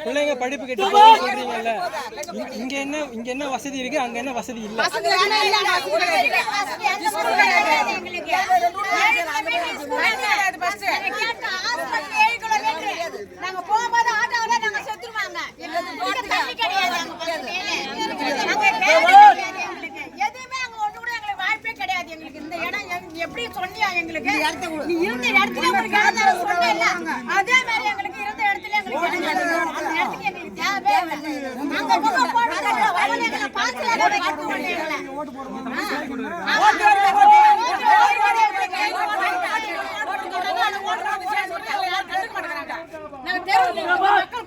பிள்ளைங்க படிப்பு கட்டி சொல்றீங்கல்ல, இங்க என்ன வசதி இருக்கு, அங்க என்ன வசதி இல்ல? நாங்க போகும்போது ஆட்டோல நாங்க செத்துருவாங்க. எதுவுமே அங்க ஒண்ணு கூட எங்களுக்கு வாய்ப்பே கிடையாது. எங்களுக்கு இந்த இடம் எப்படி சொன்னியா எங்களுக்கு நீ இருந்த இடத்துல உங்களுக்கு இடம் சொன்னல அதே மாதிரி எங்களுக்கு இருந்த இடத்துல எங்களுக்கு அந்த இடத்துக்கு எங்களுக்கு தேவை நாங்க போக போறோம் வயல்ல பாத்துல கட்டு வண்டிங்கள ஓட்டு போடுறோம் நாங்க தெருவுல